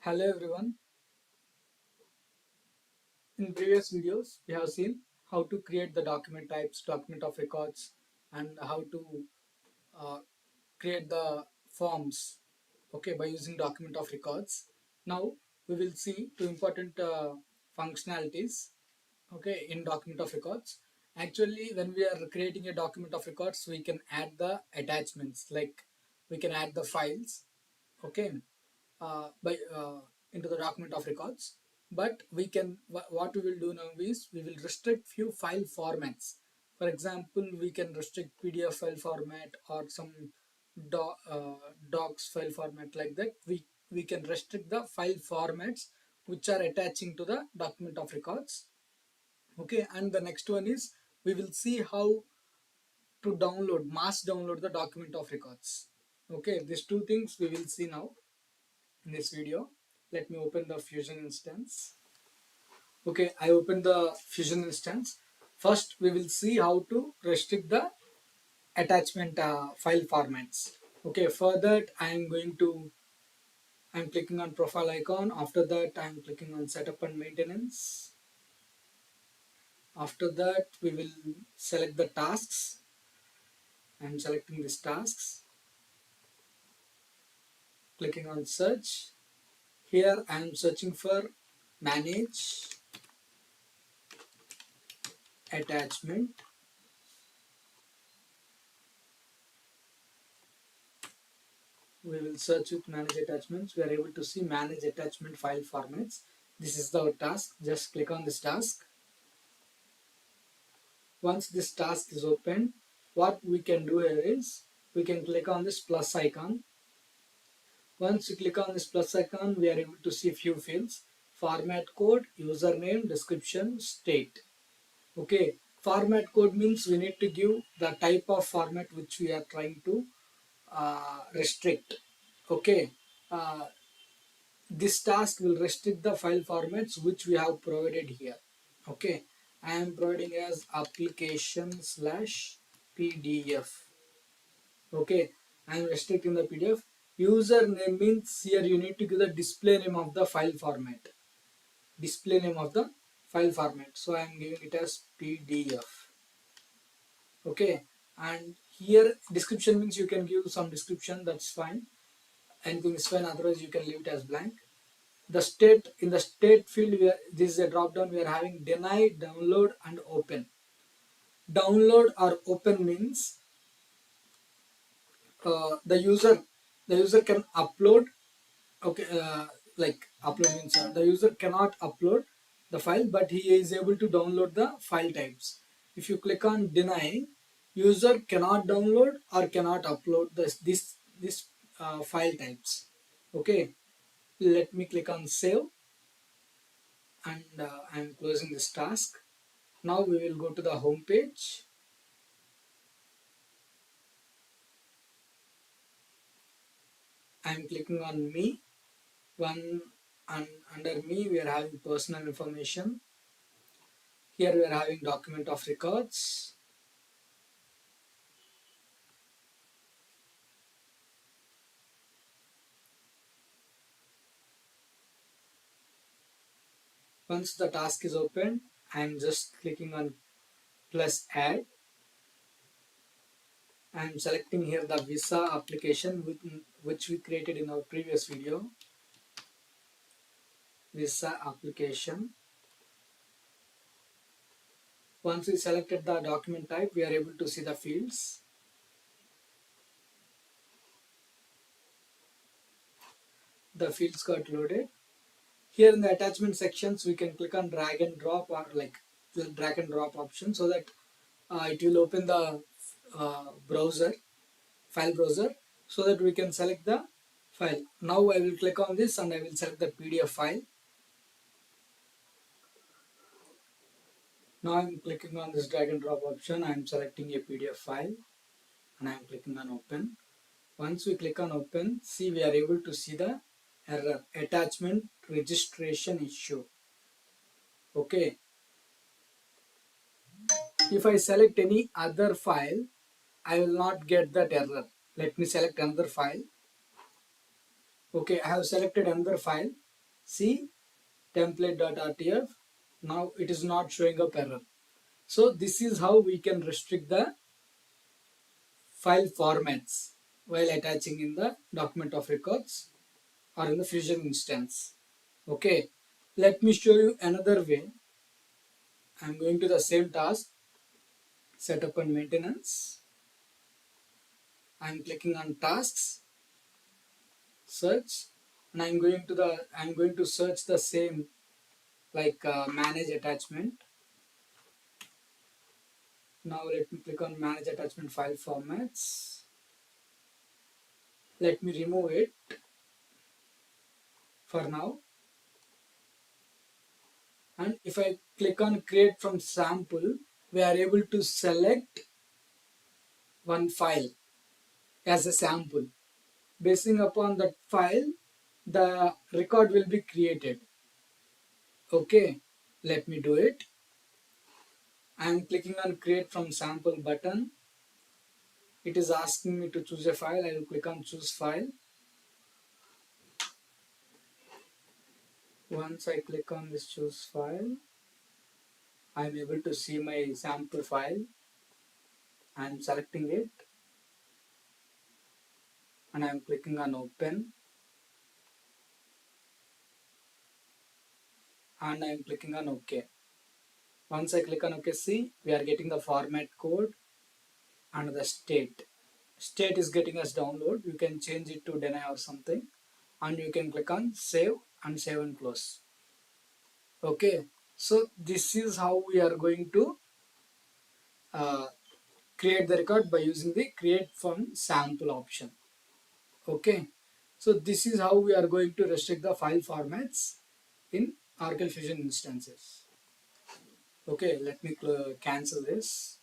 Hello everyone. In previous videos, we have seen how to create the document types, document of records, and how to uh, create the forms. Okay, by using document of records. Now we will see two important functionalities. Okay, in document of records. Actually, when we are creating a document of records, we can add the attachments. Like we can add the files. Okay, by into the document of records, but we can what we will do now is we will restrict few file formats. For example, we can restrict PDF file format or some docs file format. Like that we can restrict the file formats which are attaching to the document of records. Okay, and the next one is we will see how to mass download the document of records. Okay, these two things we will see now in this video. Let me open the Fusion instance. Okay, I opened the Fusion instance. First, we will see how to restrict the attachment file formats. Okay, for that I'm clicking on profile icon. After that, I'm clicking on setup and maintenance. After that, we will select the tasks. I'm selecting these tasks. Clicking on search. Here, I'm searching for manage attachment. We will search with manage attachments. We are able to see manage attachment file formats. This is the task. Just click on this task. Once this task is open, what we can do here is we can click on this plus icon. Once you click on this plus icon, we are able to see few fields: format code, username, description, state. Okay, format code means we need to give the type of format which we are trying to restrict. Okay, this task will restrict the file formats which we have provided here. Okay, I am providing as application slash pdf. Okay, I am restricting the pdf. Username means here you need to give the display name of the file format. Display name of the file format, so I am giving it as pdf. Okay, and here description means you can give some description, that's fine. Anything is fine, otherwise you can leave it as blank. The state, in the state field, this is a drop down, we are having deny, download and open. Download or open means the user can upload. Okay, like upload means the user cannot upload the file, but he is able to download the file types. If you click on deny, user cannot download or cannot upload this file types. Okay, let me click on save, and I'm closing this task. Now we will go to the home page. I'm clicking on me. Under me we are having personal information. Here we are having document of records. Once the task is open, I'm just clicking on plus add. I'm selecting here the visa application which we created in our previous video. Visa application. Once we selected the document type, we are able to see the fields. The fields got loaded. Here in the attachment sections, we can click on drag and drop, or like the drag and drop option, so that it will open the file browser, so that we can select the file. Now I will click on this and I will select the PDF file. Now I'm clicking on this drag and drop option. I'm selecting a PDF file and I'm clicking on open. Once we click on open, see, we are able to see the error, attachment registration issue. Okay, if I select any other file, I will not get that error. Let me select another file. Okay, I have selected another file. See, template.rtf. Now it is not showing up error. So this is how we can restrict the file formats while attaching in the document of records or in the Fusion instance. Okay, let me show you another way. I'm going to the same task, setup and maintenance. I'm clicking on tasks, search, and I'm going to search the same like manage attachment. Now let me click on manage attachment file formats. Let me remove it for now. And if I click on create from sample, we are able to select one file as a sample. Basing upon that file, the record will be created. Okay, let me do it. I am clicking on create from sample button. It is asking me to choose a file. I will click on choose file. Once I click on this choose file, I am able to see my sample file. I am selecting it and I am clicking on open and I am clicking on OK. Once I click on OK, see, we are getting the format code and the state. State is getting us download. You can change it to deny or something, and you can click on save and close. Okay, so this is how we are going to uh, create the record by using the create from sample option. Okay, so this is how we are going to restrict the file formats in Oracle Fusion instances. Okay, let me cancel this.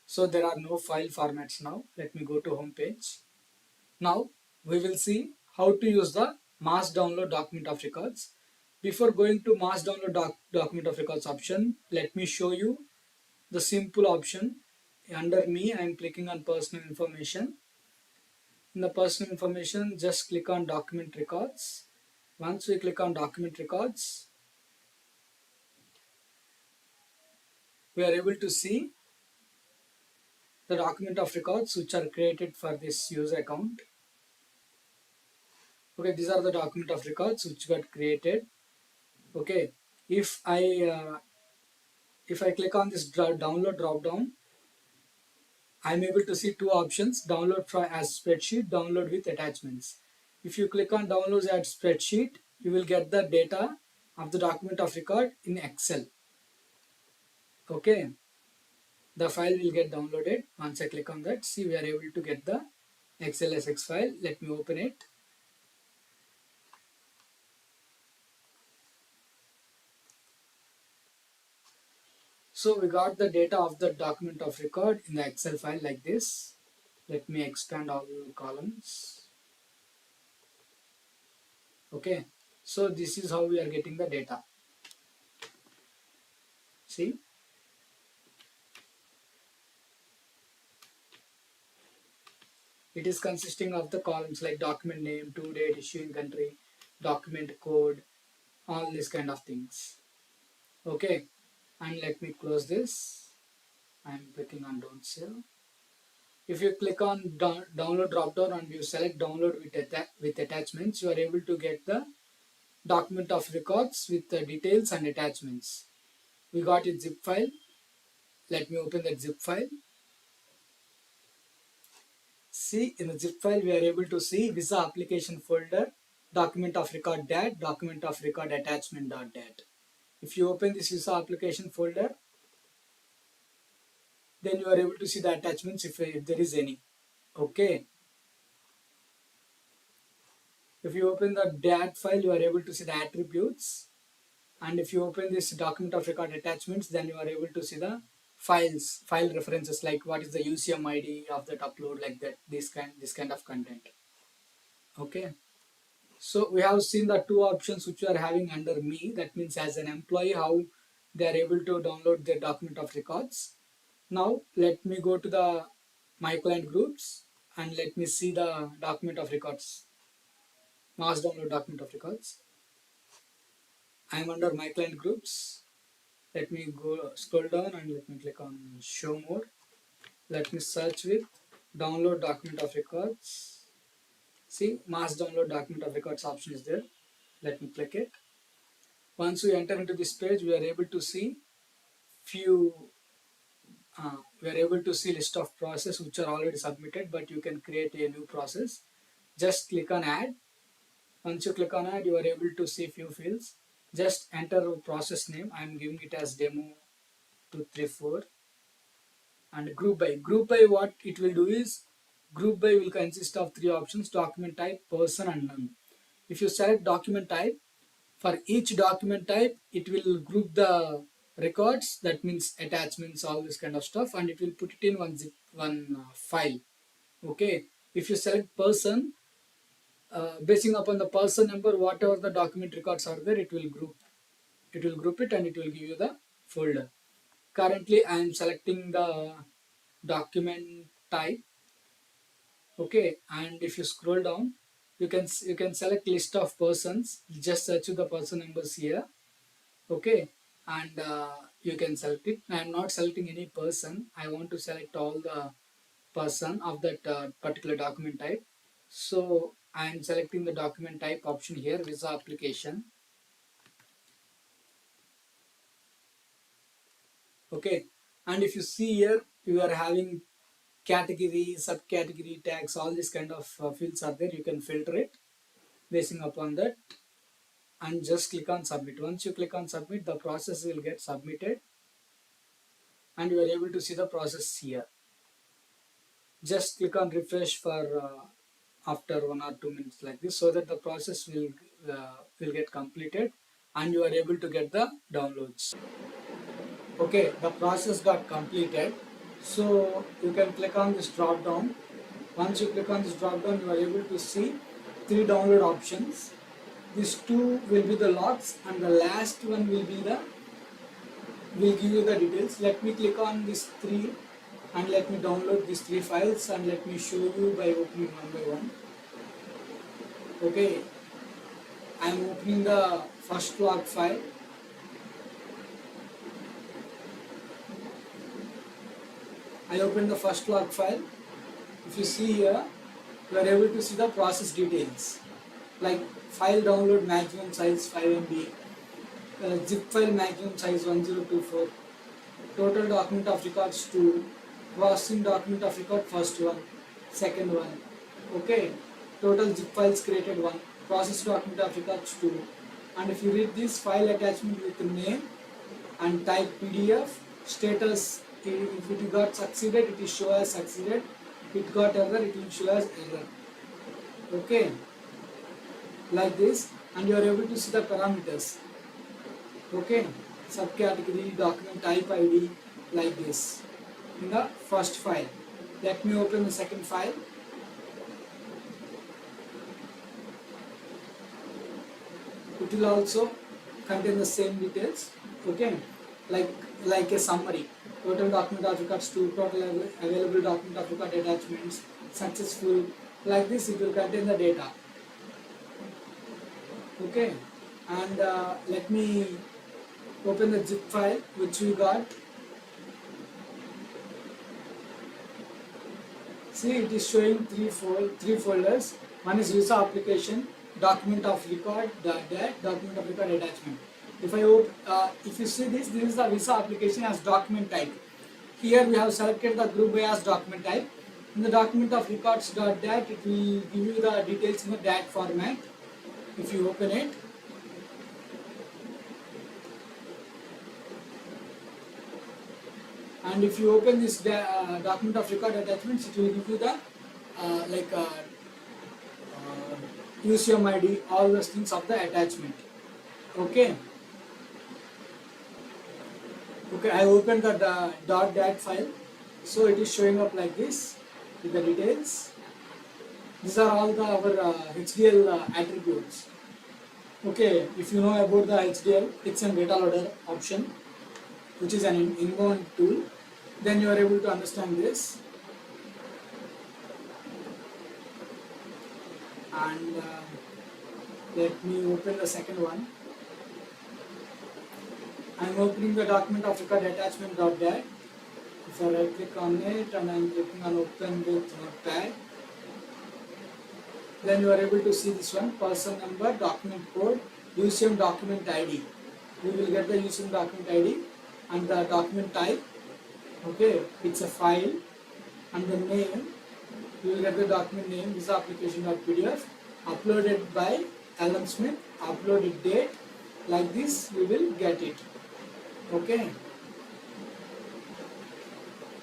So there are no file formats now. Let me go to home page. Now we will see how to use the mass download document of records. Before going to mass download document of records option, let me show you the simple option. Under me, I am clicking on personal information. In the personal information, just click on document records. Once we click on document records, we are able to see the document of records which are created for this user account. Okay, these are the document of records which got created. Okay, if I click on this download drop down, I'm able to see two options: download as spreadsheet, download with attachments. If you click on downloads as spreadsheet, you will get the data of the document of record in Excel. Okay, the file will get downloaded. Once I click on that, see, we are able to get the XLSX file. Let me open it. So we got the data of the document of record in the Excel file like this. Let me expand all columns. Okay, so this is how we are getting the data. See, it is consisting of the columns like document name, to date, issuing country, document code, all these kind of things. Okay, and let me close this. I am clicking on don't save. If you click on download drop down and you select download with attachments, you are able to get the document of records with the details and attachments. We got a zip file. Let me open that zip file. See, in the zip file we are able to see visa application folder, document of record dat, document of record attachment.dat. If you open this visa application folder, then you are able to see the attachments if there is any. Okay. If you open the dat file, you are able to see the attributes. And if you open this document of record attachments, then you are able to see the file references, like what is the UCM ID of that upload, like that, this kind of content. Okay. So we have seen the two options which we are having under me. That means as an employee, how they are able to download their document of records. Now let me go to the my client groups and let me see the document of records. mass download document of records. I am under my client groups. Let me go scroll down and let me click on show more. Let me search with download document of records. See, mass download document of records option is there. Let me click it. Once we enter into this page, we are able to see list of process which are already submitted, but you can create a new process. Just click on add. Once you click on add, you are able to see few fields. Just enter process name. I am giving it as demo 234. And group by. Group by, what it will do is, group by will consist of three options: document type, person, and none. If you select document type, for each document type, it will group the records, that means attachments, all this kind of stuff, and it will put it in one file. Okay. If you select person, basing upon the person number, whatever the document records are there, it will group it and it will give you the folder. Currently I am selecting the document type. Okay, and if you scroll down, you can select list of persons. Just search the person numbers here. Okay, and you can select it. I am not selecting any person. I want to select all the person of that particular document type. So I am selecting the document type option here, visa application. Okay, and if you see here, you are having category, subcategory, tags, all these kind of fields are there. You can filter it basing upon that and just click on submit. Once you click on submit, the process will get submitted and you are able to see the process here. Just click on refresh for after 1 or 2 minutes like this, so that the process will get completed and you are able to get the downloads. Okay, the process got completed, so you can click on this drop down. Once you click on this drop down, you are able to see 3 download options. These 2 will be the logs and the last one will give you the details. Let me click on these 3 and let me download these 3 files and let me show you by opening one by one. Okay, I am opening the first log file. I opened the first log file. If you see here, you are able to see the process details like file download maximum size 5 MB, zip file maximum size 1024, total document of records 2, processing document of record first one, second one. Okay, total zip files created 1, process document of records 2. And if you read this file attachment with name and type PDF, status, if it got succeeded, it is show as succeeded. If it got error, it will show as error. Okay, like this, and you are able to see the parameters. Okay, subcategory, document type ID, like this in the first file. Let me open the second file. It will also contain the same details. Okay, like a summary: total document of records 2, total available document of record attachments, successful. Like this, it will contain the data. Okay, and let me open the zip file which we got. See, it is showing three folders. One is visa application, document of record, document of record attachment. If you see this is the visa application as document type. Here we have selected the group by as document type. In the document of records.dat, it will give you the details in the DAT format. If you open it, and if you open this document of record attachments, it will give you the UCM ID, all those things of the attachment. Okay. Okay, I opened the .dat file, so it is showing up like this with the details. These are all our HDL attributes. Okay, if you know about the HDL, it's a data loader option, which is an inbound tool, then you are able to understand this. And Let me open the second one. I am opening the document of record attachment.dat. If I right click on it and I am clicking on open with notepad, then you are able to see this one, person number, document code, UCM document ID. You will get the UCM document ID and the document type. Okay, it's a file, and the name, you will get the document name, this is application.pdf, uploaded by Alan Smith, uploaded date, like this you will get it. Okay.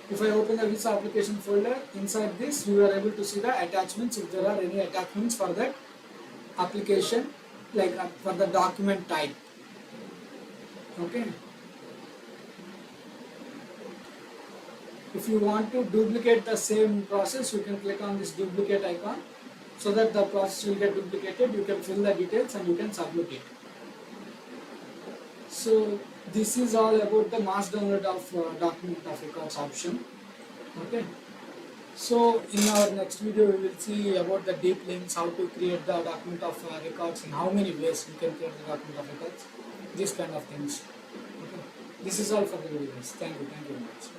If I open the visa application folder, inside this you are able to see the attachments, if there are any attachments for that application, like for the document type. Okay. If you want to duplicate the same process, you can click on this duplicate icon, so that the process will get duplicated. You can fill the details and you can submit it. So this is all about the mass download of document of records option. Okay. So in our next video we will see about the deep links, how to create the document of records, in how many ways we can create the document of records, these kind of things. Okay. This is all for the video guys. Thank you very much.